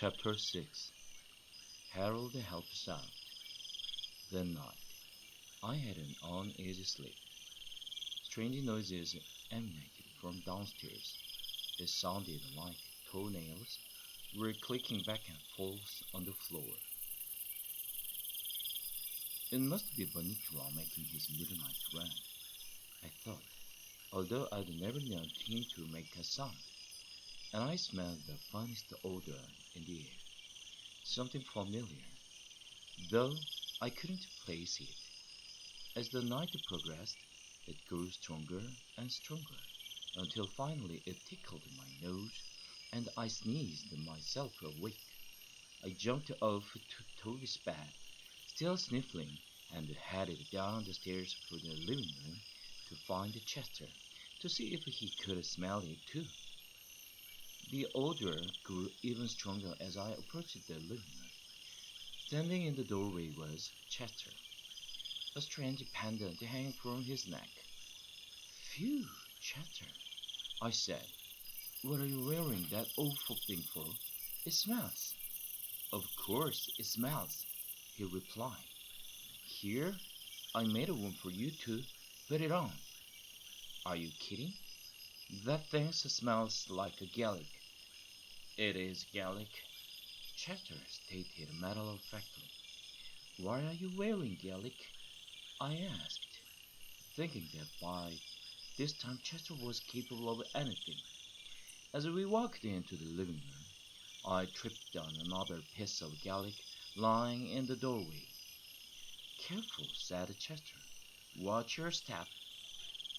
Chapter 6. Harold helps out. That night, I had an uneasy sleep. Strange noises emanated from downstairs. It sounded like toenails were clicking back and forth on the floor. It must be Bunnicula making his midnight run, I thought, although I'd never known him to make a sound. And I smelled the funniest odor in the air, something familiar, though I couldn't place it. As the night progressed, it grew stronger and stronger, until finally it tickled my nose, and I sneezed myself awake. I jumped off to Toby's bed, still sniffling, and headed down the stairs to the living room to find Chester, to see if he could smell it too. The odor grew even stronger as I approached the living room. Standing in the doorway was Chester, a strange pendant hanging from his neck. "Phew, Chester," I said. "What are you wearing that awful thing for? It smells." "Of course it smells," he replied. "Here, I made a room for you to put it on." "Are you kidding? That thing smells like a garlic." "It is garlic," Chester stated matter-of-factly. "Why are you wearing garlic?" I asked, thinking that by this time Chester was capable of anything. As we walked into the living room, I tripped on another piece of garlic lying in the doorway. "Careful," said Chester. "Watch your step."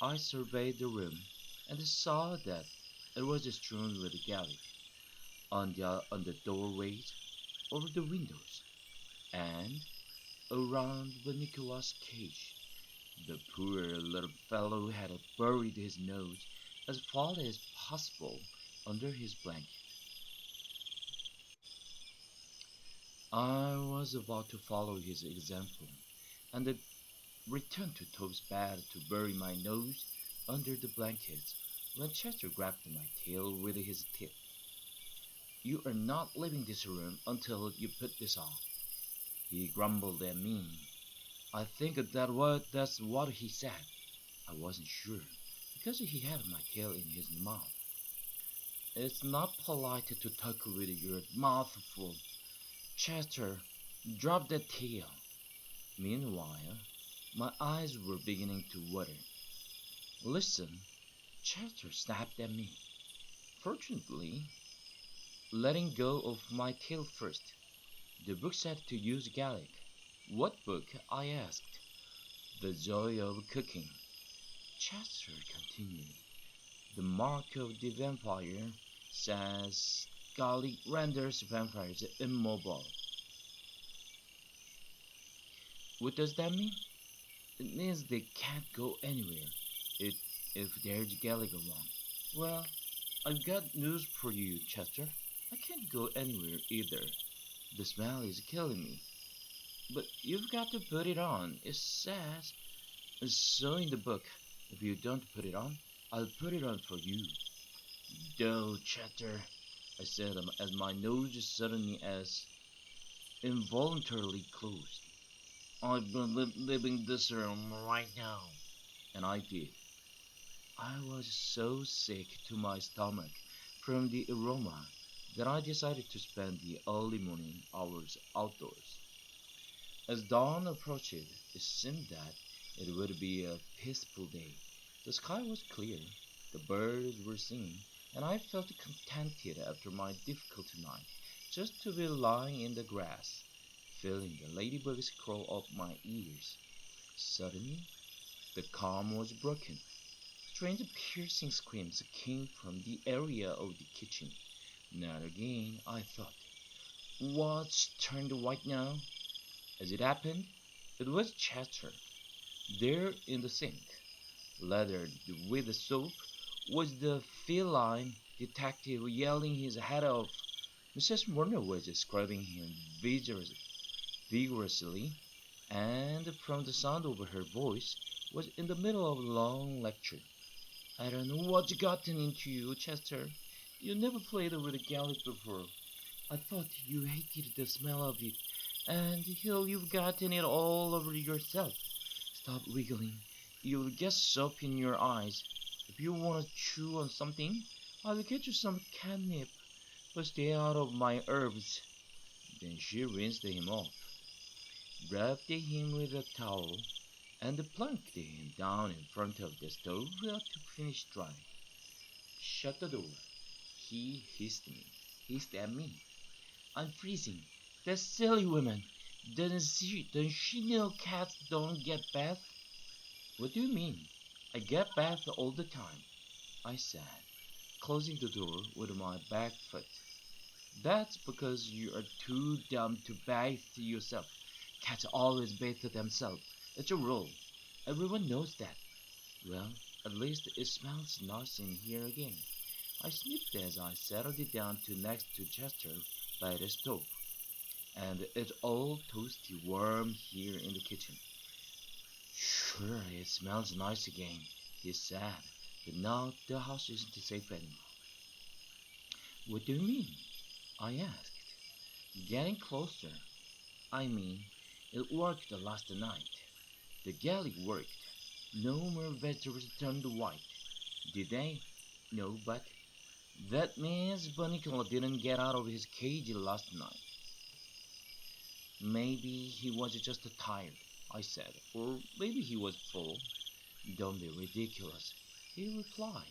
I surveyed the room and saw that it was strewn with garlic on the doorways, over the windows, and around Bunnicula's cage. The poor little fellow had buried his nose as far as possible under his blanket. I was about to follow his example and returned to Toby's bed to bury my nose under the blankets when Chester grabbed my tail with his teeth. "You are not leaving this room until you put this on," he grumbled at me. I think that's what he said. I wasn't sure, because he had my tail in his mouth. "It's not polite to talk with your mouth full. Chester, drop that tail." Meanwhile, my eyes were beginning to water. "Listen," Chester snapped at me, fortunately letting go of my tail first. "The book said to use garlic." "What book?" I asked. "The Joy of Cooking," Chester continued. "The mark of the vampire says garlic renders vampires immobile." "What does that mean?" "It means they can't go anywhere it, if there's garlic around." "Well, I've got news for you, Chester. I can't go anywhere either. The smell is killing me." "But you've got to put it on. It says so in the book. If you don't put it on, I'll put it on for you." "No, Chester," I said as my nose suddenly as involuntarily closed. "I've been leaving this room right now." And I did. I was so sick to my stomach from the aroma that I decided to spend the early morning hours outdoors. As dawn approached, it seemed that it would be a peaceful day. The sky was clear, the birds were singing, and I felt contented after my difficult night just to be lying in the grass, feeling the ladybugs crawl up my ears. Suddenly, the calm was broken. Strange piercing screams came from the area of the kitchen. "Not again," I thought. "What's turned white now?" As it happened, it was Chester. There in the sink, lathered with soap, was the feline detective yelling his head off. Mrs. Murner was scrubbing him vigorously, and from the sound of her voice, was in the middle of a long lecture. "I don't know what's gotten into you, Chester. You never played with a garlic before. I thought you hated the smell of it, and here you've gotten it all over yourself. Stop wiggling. You'll get soap in your eyes. If you want to chew on something, I'll get you some catnip, but stay out of my herbs. Then she rinsed him off, rubbed him with a towel, and plunked him down in front of the stove to finish drying. Shut the door, he hissed at me. I'm freezing. That silly woman. Doesn't she know cats don't get bath? What do you mean? I get bath all the time, I said, closing the door with my back foot. That's because you are too dumb to bathe yourself. Cats always bathe themselves. It's a rule. Everyone knows that. Well, at least it smells nice in here again. I sniffed as I settled it down to next to Chester by the stove. And it's all toasty warm here in the kitchen. Sure, it smells nice again, he said, but now the house isn't safe anymore. What do you mean? I asked, getting closer. I mean, it worked last night. The galley worked. No more vegetables turned white. Did they? No, but that means Bunnicula didn't get out of his cage last night. Maybe he was just tired, I said, or maybe he was full. Don't be ridiculous, he replied.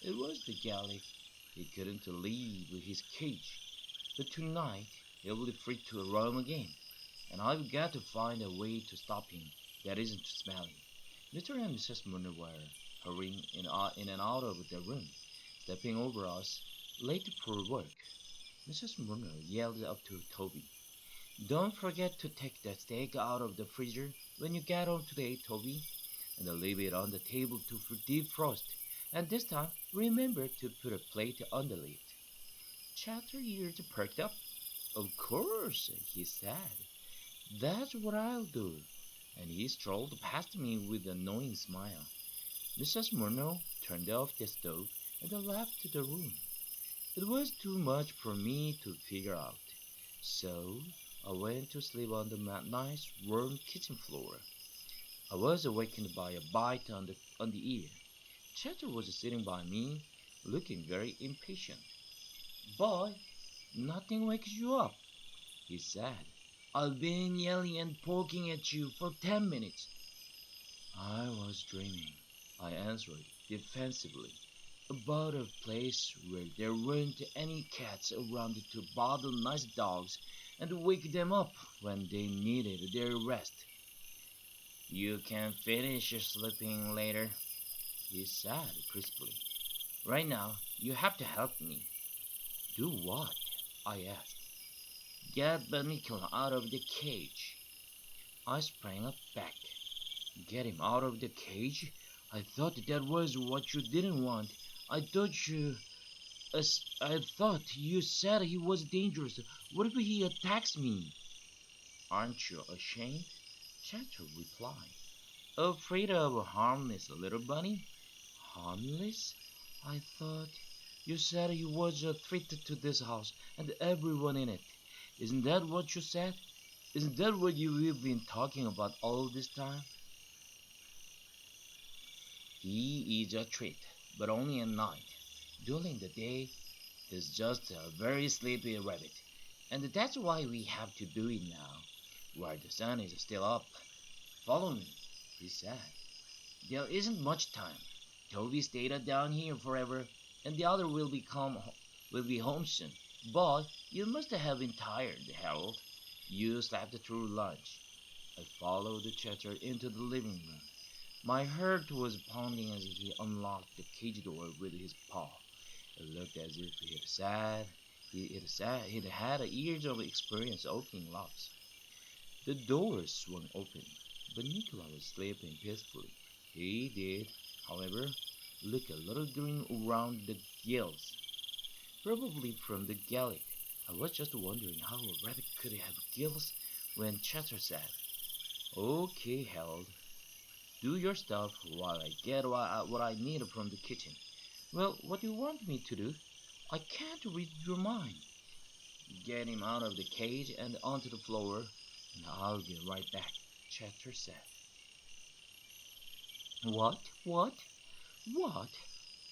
It was the galley. He couldn't leave his cage, but tonight he'll be free to roam again, and I've got to find a way to stop him that isn't smelly. Mr. and Mrs. Murner were hurrying in and out of the room, stepping over us, late for work. Mrs. Murner yelled up to Toby, "Don't forget to take the steak out of the freezer when you get home today, Toby, and leave it on the table to defrost. And this time, remember to put a plate on the lid." Chatter's ears perked up. "Of course," he said. "That's what I'll do." And he strolled past me with a knowing smile. Mrs. Murnau turned off the stove and left the room. It was too much for me to figure out, so I went to sleep on the nice warm kitchen floor. I was awakened by a bite on the ear. Chatter was sitting by me, looking very impatient. "Boy, nothing wakes you up," he said. "I've been yelling and poking at you for 10 minutes." "I was dreaming," I answered defensively, "about a place where there weren't any cats around to bother nice dogs and wake them up when they needed their rest." "You can finish sleeping later," he said crisply. "Right now, you have to help me." "Do what?" I asked. "Get Bunnicula out of the cage." I sprang up back. "Get him out of the cage? I thought that was what you didn't want. I thought you... I thought you said he was dangerous. What if he attacks me?" "Aren't you ashamed?" Chatter replied. "Afraid of a harmless little bunny?" "Harmless? I thought you said he was a threat to this house and everyone in it. Isn't that what you said? Isn't that what you've been talking about all this time?" "He is a treat, but only at night. During the day, he's just a very sleepy rabbit. And that's why we have to do it now, while the sun is still up. Follow me," he said. "There isn't much time. Toby stayed down here forever, and the other will be home soon. But you must have been tired, Harold. You slept through lunch." I followed the Chatter into the living room. My heart was pounding as he unlocked the cage door with his paw. It looked as if he'd had years of experience opening locks. The door swung open, but Nicola was sleeping peacefully. He did, however, look a little green around the gills, probably from the galley. I was just wondering how a rabbit could have gills when Chatter said, "Okay, Harold, do your stuff while I get what I need from the kitchen." "Well, what do you want me to do? I can't read your mind." Get him out of the cage and onto the floor, and I'll be right back, Chester said. What? What? What?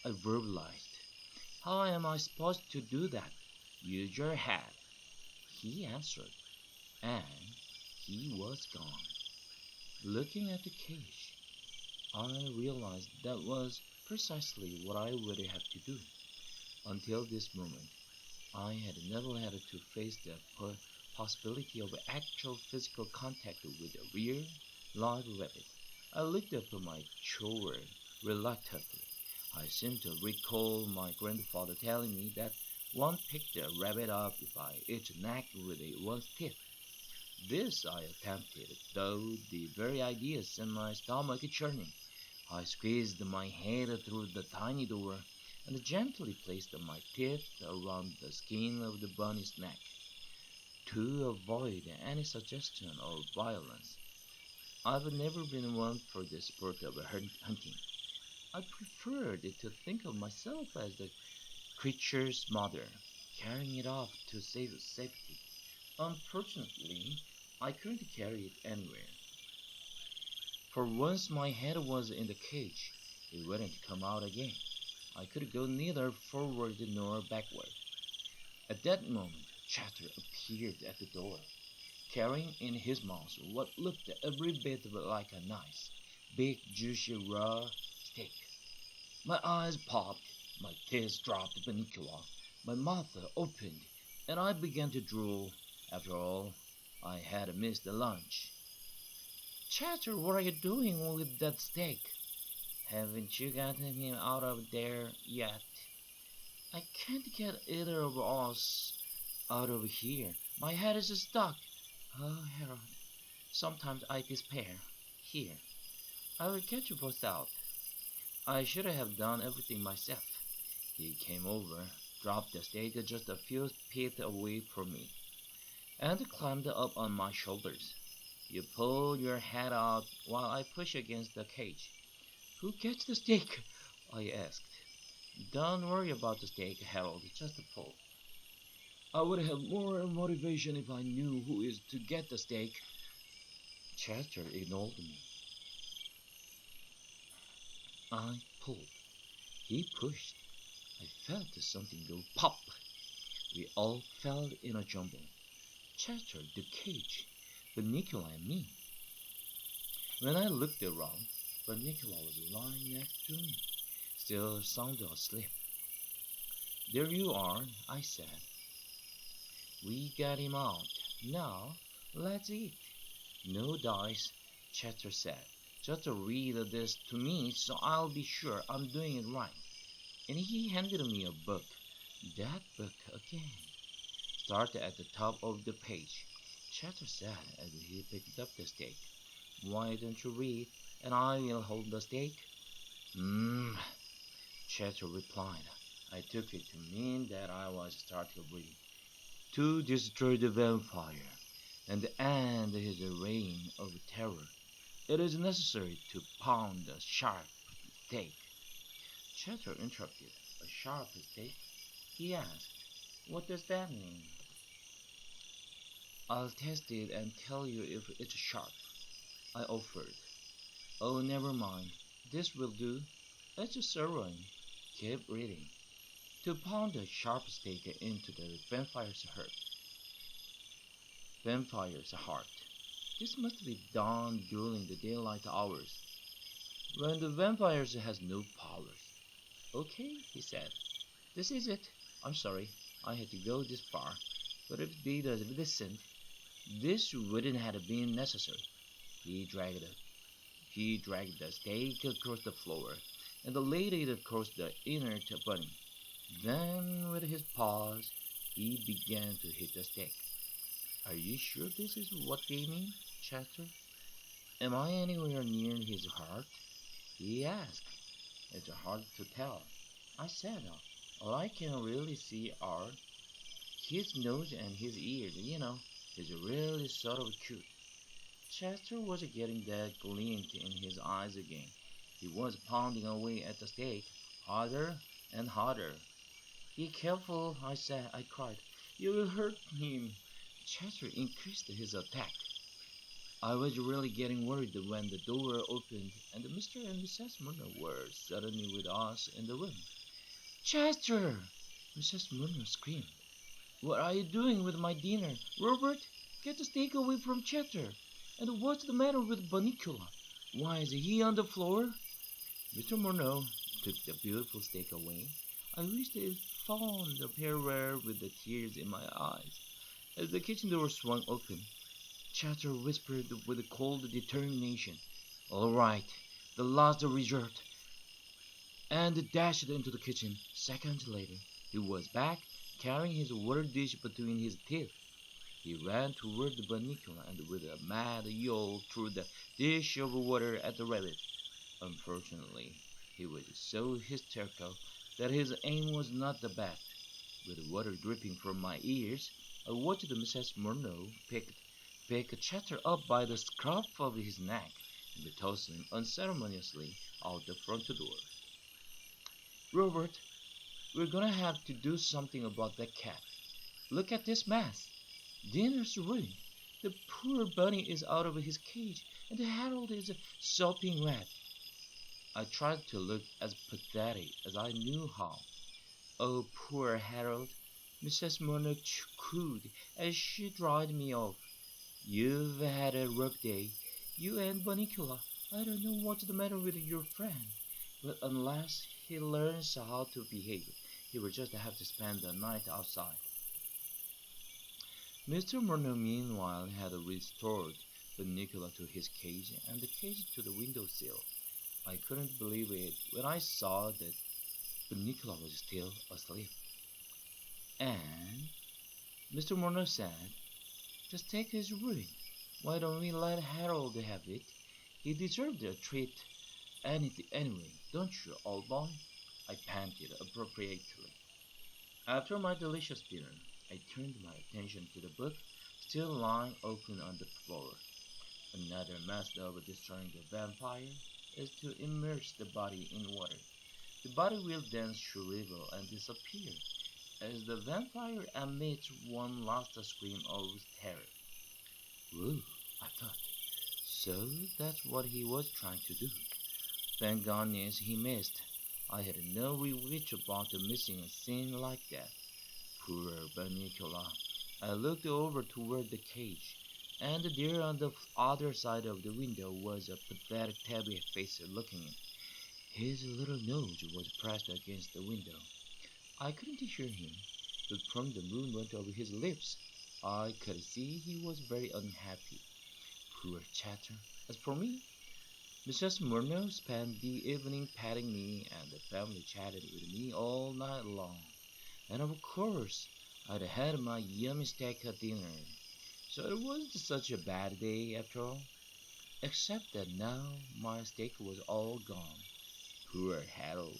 I verbalized. How am I supposed to do that? Use your head, he answered, and he was gone. Looking at the cage, I realized that was precisely what I would have to do. Until this moment, I had never had to face the possibility of actual physical contact with a real, live rabbit. I looked up at my children reluctantly. I seemed to recall my grandfather telling me that one picked a rabbit up by its neck with one's teeth. This I attempted, though the very idea sent my stomach churning. I squeezed my head through the tiny door and gently placed my teeth around the skin of the bunny's neck to avoid any suggestion of violence. I've never been one for the sport of hunting. I preferred to think of myself as the creature's mother, carrying it off to save safety. Unfortunately, I couldn't carry it anywhere. For once my head was in the cage, it wouldn't come out again. I could go neither forward nor backward. At that moment, Chatter appeared at the door, carrying in his mouth what looked every bit like a nice, big, juicy, raw steak. My eyes popped, my teeth dropped Bunnicula, my mouth opened, and I began to drool. After all, I had missed the lunch. Chatter, what are you doing with that steak? Haven't you gotten him out of there yet? I can't get either of us out of here. My head is stuck. Oh, Harold, sometimes I despair. Here, I will get you both out. I should have done everything myself. He came over, dropped the steak just a few feet away from me, and climbed up on my shoulders. You pull your head out while I push against the cage. Who gets the steak? I asked. Don't worry about the steak, Harold, just pull. I would have more motivation if I knew who is to get the steak. Chester ignored me. I pulled. He pushed. I felt something go pop. We all fell in a jumble. Chester, the cage, Bunnicula and me. When I looked around, Bunnicula was lying next to me, still sound asleep. There you are, I said. We got him out. Now, let's eat. No dice, Chester said. Just read this to me so I'll be sure I'm doing it right. And he handed me a book. That book again. Start at the top of the page, Chester said as he picked up the steak. Why don't you read, and I will hold the steak? Chester replied. I took it to mean that I was starting to read. To destroy the vampire and end his reign of terror, it is necessary to pound a sharp steak. Chester interrupted. A sharp steak? He asked. What does that mean? I'll test it and tell you if it's sharp, I offered. Oh, never mind. This will do. It's a sirloin. Keep reading. To pound a sharp steak into the vampire's heart. This must be done during the daylight hours, when the vampire has no powers. Okay, he said. This is it. I'm sorry I had to go this far, but if they had listened, this wouldn't have been necessary. He dragged it. He dragged the steak across the floor and laid it across the inert bunny. Then, with his paws, he began to hit the steak. Are you sure this is what they mean, Chester? Am I anywhere near his heart? He asked. It's hard to tell. I said, all I can really see are his nose and his ears, He's really sort of cute. Chester was getting that glint in his eyes again. He was pounding away at the steak, harder and harder. Be careful, I cried. You will hurt him. Chester increased his attack. I was really getting worried when the door opened and Mr. and Mrs. Murner were suddenly with us in the room. Chester! Mrs. Murner screamed. What are you doing with my dinner? Robert, get the steak away from Chester. And what's the matter with Bunnicula? Why is he on the floor? Mr. Murnau took the beautiful steak away. I wished it fallen the pairware with the tears in my eyes. As the kitchen door swung open, Chester whispered with cold determination, All right, the last resort, and dashed into the kitchen. Seconds later, he was back, carrying his water dish between his teeth. He ran toward the Bunnicula and with a mad yell threw the dish of water at the rabbit. Unfortunately, he was so hysterical that his aim was not the best. With water dripping from my ears, I watched Mrs. Murnau pick Chatter up by the scruff of his neck and toss him unceremoniously out the front door. Robert, we're gonna have to do something about that cat. Look at this mess. Dinner's ruined. The poor bunny is out of his cage, and Harold is sopping wet. I tried to look as pathetic as I knew how. Oh, poor Harold! Mrs. Murner cooed as she dried me off. You've had a rough day, you and Bunnicula. I don't know what's the matter with your friend, but unless he learns how to behave, he will just have to spend the night outside. Mr. Murner meanwhile had restored Bunnicula to his cage and the cage to the window sill. I couldn't believe it when I saw that Bunnicula was still asleep. And Mr. Murner said, The steak is ruined. Why don't we let Harold have it? He deserved a treat anyway, don't you, old boy? I panted appropriately. After my delicious dinner, I turned my attention to the book still lying open on the floor. Another method of destroying the vampire is to immerse the body in water. The body will then shrivel and disappear as the vampire emits one last scream of terror. Woo, I thought. So that's what he was trying to do. Thank goodness he missed. I had no wish about missing a scene like that. Poor Bunnicula. I looked over toward the cage, and there on the other side of the window was a pathetic tabby face looking in. His little nose was pressed against the window. I couldn't hear him, but from the movement of his lips, I could see he was very unhappy. Poor Chatter. As for me, Mrs. Murnau spent the evening patting me, and the family chatted with me all night long. And of course, I'd had my yummy steak at dinner, so it wasn't such a bad day after all. Except that now my steak was all gone. Poor Harold.